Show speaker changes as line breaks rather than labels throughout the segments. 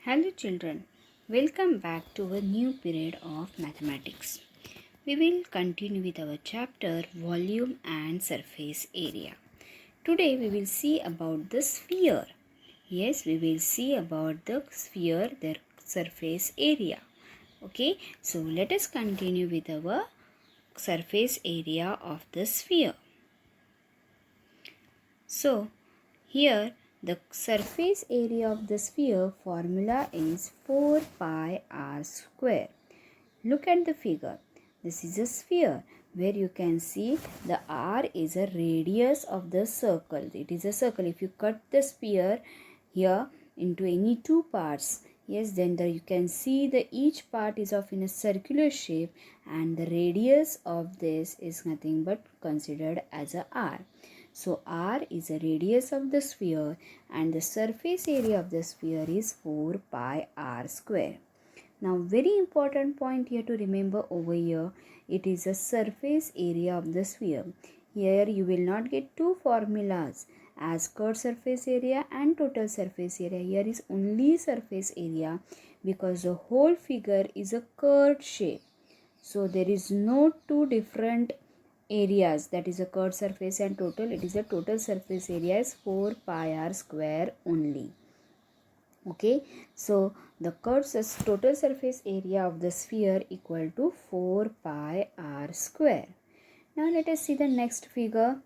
Hello children, welcome back to a new period of mathematics. We will continue with our chapter volume and surface area. Today we will see about the sphere. Yes, we will see about the sphere, their surface area. Okay, so let us continue with our surface area of the sphere. So, here the surface area of the sphere formula is 4 pi r square. Look at the figure. This is a sphere where you can see the r is a radius of the circle. It is a circle. If you cut the sphere here into any two parts, yes, then you can see the each part is of in a circular shape and the radius of this is nothing but considered as a r. So r is the radius of the sphere and the surface area of the sphere is 4 pi r square. Now very important point here to remember over here, it is a surface area of the sphere. Here you will not get two formulas as curved surface area and total surface area. Here is only surface area because the whole figure is a curved shape. So there is no two different areas, that is a curved surface and total. It is a total surface area is 4 pi r square only. Okay, so the curved total surface area of the sphere equal to 4 pi r square. Now let us see the next figure.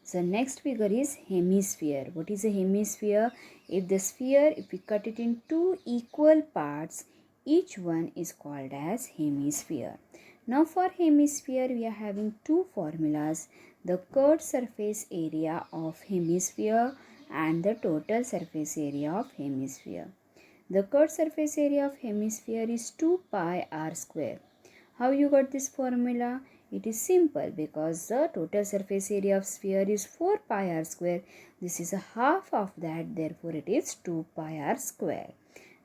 So next figure is hemisphere. What is a hemisphere? If the sphere, if we cut it in two equal parts, each one is called as hemisphere. Now for hemisphere we are having two formulas, the curved surface area of hemisphere and the total surface area of hemisphere. The curved surface area of hemisphere is 2 pi r square. How you got this formula? It is simple because the total surface area of sphere is 4 pi r square. This is a half of that, therefore it is 2 pi r square.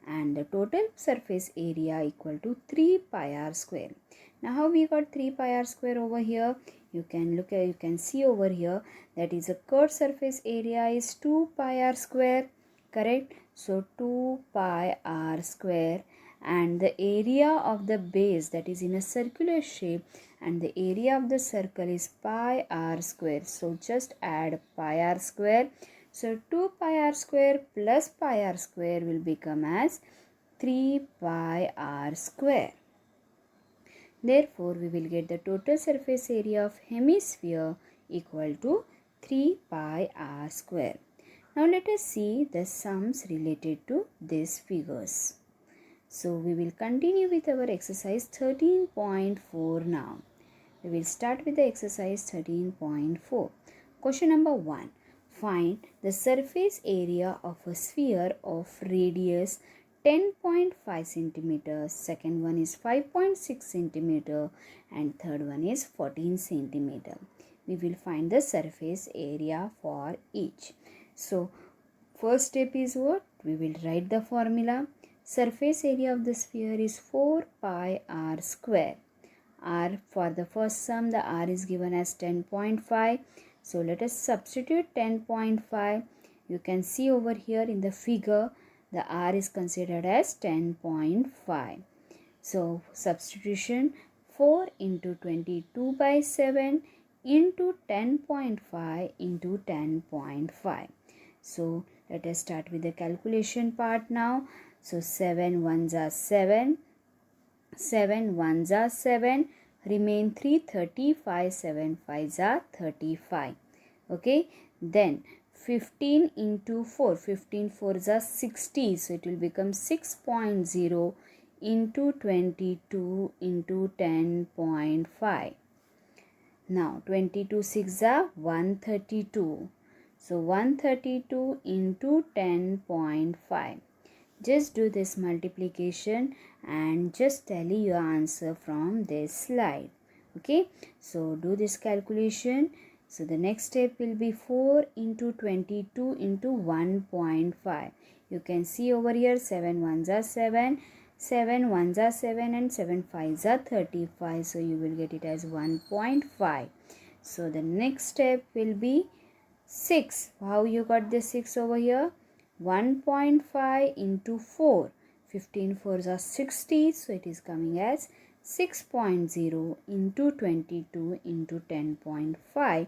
And the total surface area equal to 3 pi r square. Now how we got 3 pi r square over here? You can see over here that is a curved surface area is 2 pi r square, correct? So 2 pi r square and the area of the base, that is in a circular shape, and the area of the circle is pi r square. So just add pi r square. So 2 pi r square plus pi r square will become as 3 pi r square. Therefore, we will get the total surface area of hemisphere equal to 3 pi r square. Now let us see the sums related to these figures. So we will continue with our exercise 13.4 now. We will start with the exercise 13.4. Question number 1. Find the surface area of a sphere of radius 10.5 centimeter, second one is 5.6 centimeter and third one is 14 centimeter. We will find the surface area for each. So first step is what? We will write the formula. Surface area of the sphere is 4 pi r square. R for the first sum, the r is given as 10.5. So let us substitute 10.5. You can see over here in the figure the r is considered as 10.5. So substitution 4 into 22 by 7 into 10.5 into 10.5. So let us start with the calculation part now. So 7 ones are 7. 7 ones are 7. Remain 3, 35, 7 5s are 35. Okay. Then 15 into 4. 15 4s are 60. So it will become 6.0 into 22 into 10.5. Now 22 6 are 132. So 132 into 10.5. Just do this multiplication and just tally your answer from this slide. Okay, so do this calculation. So the next step will be 4 into 22 into 1.5. You can see over here 7 ones are 7, 7 ones are 7 and 7 5s are 35. So you will get it as 1.5. So the next step will be 6. How you got this 6 over here? 1.5 into 4. 15 fours are 60, so it is coming as 6.0 into 22 into 10.5.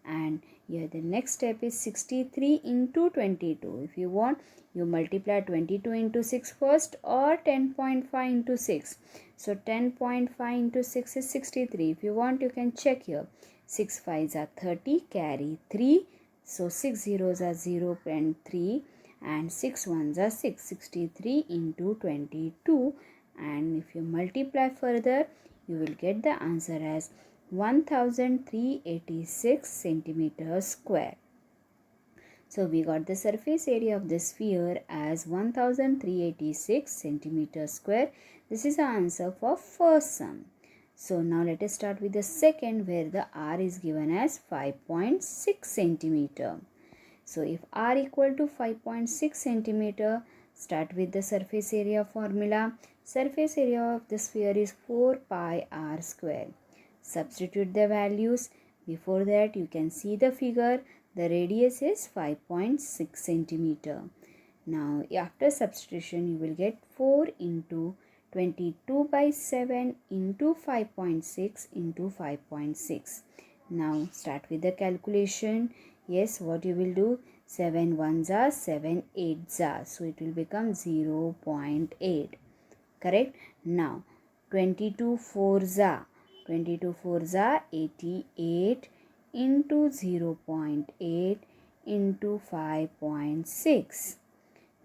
And here the next step is 63 into 22. If you want, you multiply 22 into 6 first or 10.5 into 6. So 10.5 into 6 is 63. If you want, you can check here. 6 5s are 30, carry 3. So 6 zeros are 0 and 3, and 6 ones are 6. 63 into 22, and if you multiply further, you will get the answer as 1386 centimeters square. So we got the surface area of the sphere as 1386 centimeters square. This is the answer for first sum. So now let us start with the second, where the r is given as 5.6 centimeter. So if r equal to 5.6 centimeter, start with the surface area formula. Surface area of the sphere is 4 pi r square. Substitute the values. Before that, you can see the figure. The radius is 5.6 centimeter. Now after substitution, you will get 4 into 22 by 7 into 5.6 into 5.6. Now start with the calculation. Yes, what you will do? 7 ones are 7 eights are. So it will become 0.8. Correct? Now 22 fours are 88 into 0.8 into 5.6.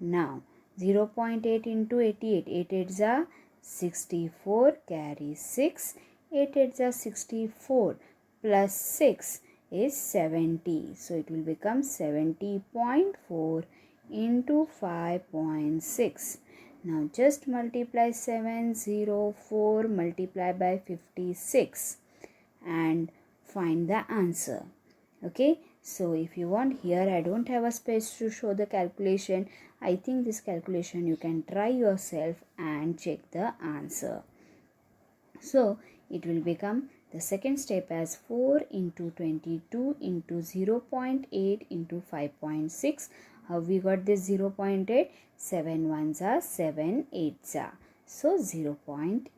Now 0.8 into 88. 8 8s are 64, carry 6. 8 8s are 64 plus 6 is 70. So it will become 70.4 into 5.6. Now just multiply 704 multiply by 56 and find the answer. Okay, so if you want, here I don't have a space to show the calculation. I think this calculation you can try yourself and check the answer. So it will become the second step as 4 into 22 into 0.8 into 5.6. How we got this 0.8? 7 ones are 7 eights are. So 0.8.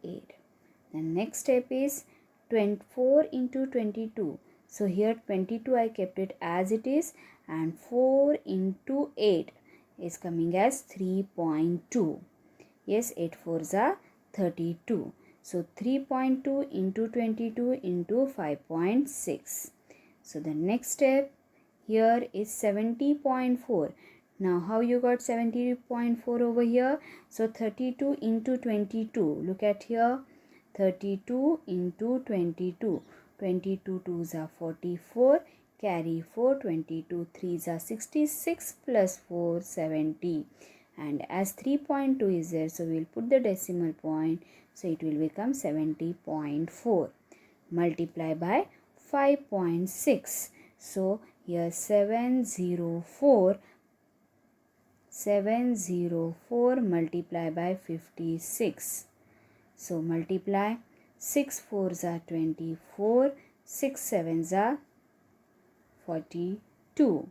The next step is 24 into 22. So here 22 I kept it as it is, and 4 into 8 is coming as 3.2. Yes, 8 fours are 32. So 3.2 into 22 into 5.6. So the next step here is 70.4. Now how you got 70.4 over here? So 32 into 22. Look at here. 32 into 22. 22 twos are 44. Carry 4. 22 threes are 66 plus 4 70. And as 3.2 is there, so we will put the decimal point. So it will become 70.4. Multiply by 5.6. So here 704 multiply by 56. So multiply 6 fours are 24, 6 sevens are 42.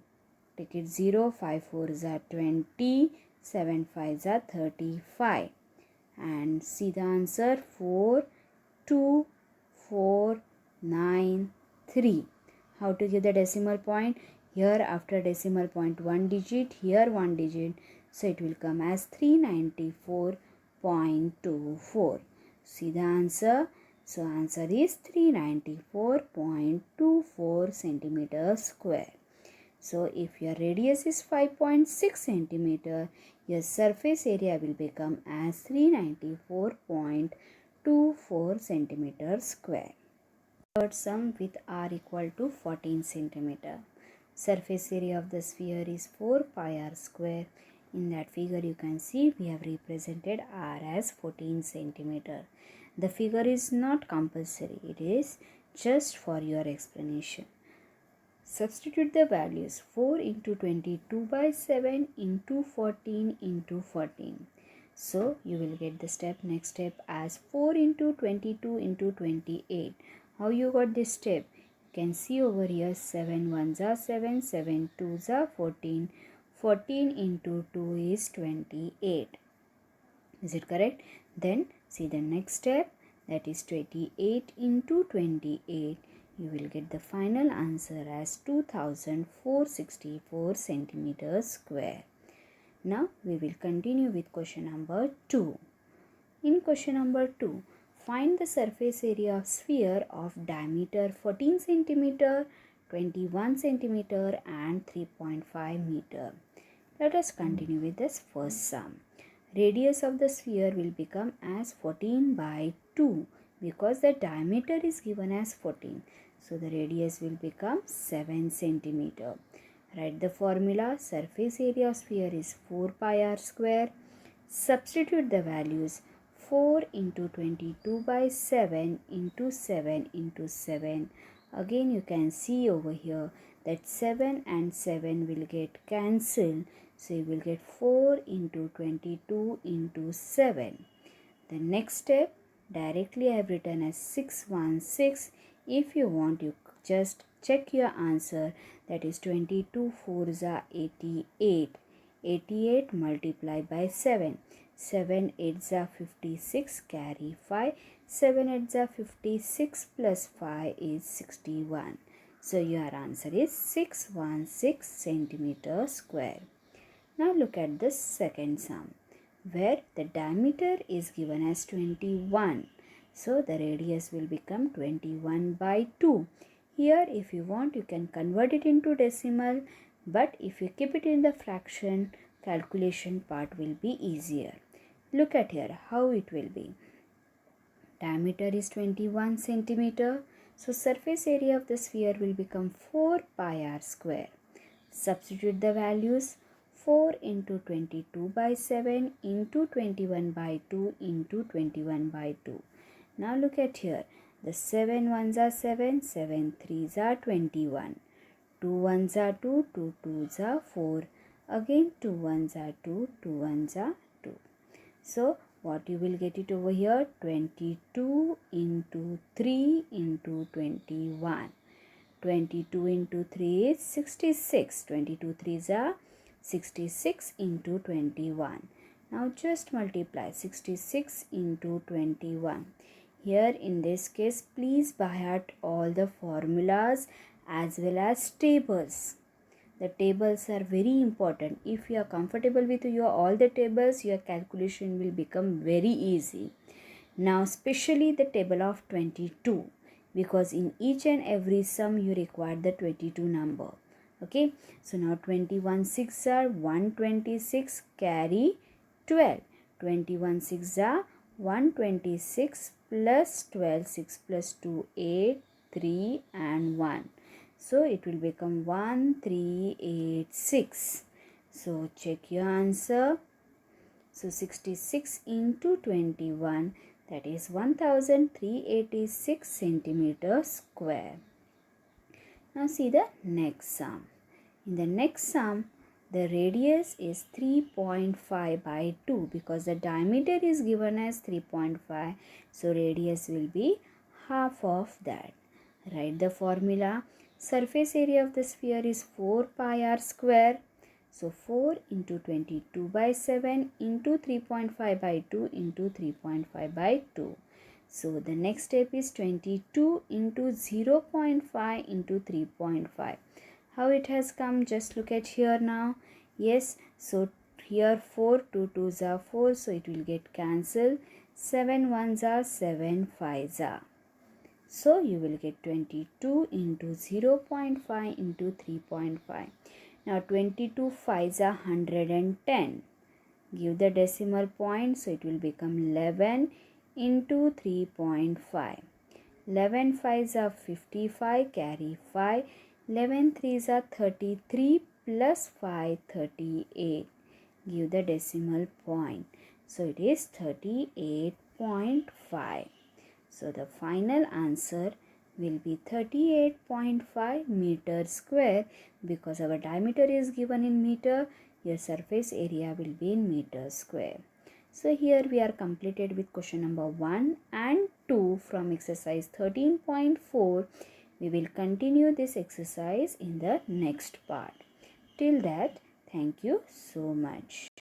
Take it 0, 5 fours are 20, 7 fives are 35. And see the answer 42493. How to give the decimal point? Here after decimal point 1 digit, here 1 digit. So it will come as 394.24. See the answer. So answer is 394.24 centimeters square. So if your radius is 5.6 centimeter, your surface area will become as 394.24 centimeters square. Third sum with r equal to 14 centimeter. Surface area of the sphere is 4 pi r square. In that figure you can see we have represented r as 14 centimeter. The figure is not compulsory. It is just for your explanation. Substitute the values 4 into 22 by 7 into 14 into 14. So you will get the next step as 4 into 22 into 28. How you got this step? You can see over here 7 ones are 7, 7 twos are 14, 14 into 2 is 28. Is it correct? Then see the next step, that is 28 into 28. You will get the final answer as 2464 centimeters square. Now we will continue with question number 2. In question number 2, find the surface area of sphere of diameter 14 centimeter, 21 centimeter and 3.5 meter. Let us continue with this first sum. Radius of the sphere will become as 14 by 2 because the diameter is given as 14. So the radius will become 7 centimeter. Write the formula. Surface area of sphere is 4 pi r square. Substitute the values. 4 into 22 by 7 into 7 into 7. Again you can see over here that 7 and 7 will get cancelled. So you will get 4 into 22 into 7. The next step, directly I have written as 616. If you want, you just check your answer. That is 22 4s are 88. 88 multiplied by 7. 7 8s are 56, carry 5. 7 8s are 56 plus 5 is 61. So your answer is 616 centimeter square. Now look at the second sum, where the diameter is given as 21. So the radius will become 21 by 2. Here if you want, you can convert it into decimal, but if you keep it in the fraction, calculation part will be easier. Look at here how it will be. Diameter is 21 centimeter. So surface area of the sphere will become 4 pi r square. Substitute the values. 4 into 22 by 7 into 21 by 2 into 21 by 2. Now look at here. The 7 ones are 7, 7 threes are 21. 2 ones are 2, 2 twos are 4. Again 2 ones are 2, 2 ones are 2. So what you will get it over here? 22 into 3 into 21. 22 into 3 is 66. 22 threes are 66 into 21. Now just multiply 66 into 21. Here in this case, please by heart all the formulas as well as tables. The tables are very important. If you are comfortable with all the tables, your calculation will become very easy. Now especially the table of 22, because in each and every sum you require the 22 number. Okay, so now 21 6 are 126, carry 12. 21 6 are 126 plus 12, 6 plus 2 8, 3 and 1. So it will become 1386. So check your answer. So 66 into 21, that is 1386 centimeters square. Now see the next sum. In the next sum, the radius is 3.5 by 2 because the diameter is given as 3.5. So radius will be half of that. Write the formula. Surface area of the sphere is 4 pi r square. So 4 into 22 by 7 into 3.5 by 2 into 3.5 by 2. So the next step is 22 into 0.5 into 3.5. How it has come? Just look at here now. Yes, so here 4, 2 2s are 4, so it will get cancelled. 7 1s are 7 5s are. So you will get 22 into 0.5 into 3.5. Now 22 5s are 110. Give the decimal point, so it will become 11 into 3.5. 11 5s are 55, carry 5. 11 3s are 33 plus 5 38. Give the decimal point. So it is 38.5. So the final answer will be 38.5 meter square because our diameter is given in meter. Your surface area will be in meter square. So here we are completed with question number 1 and 2 from exercise 13.4. We will continue this exercise in the next part. Till that, Thank you so much.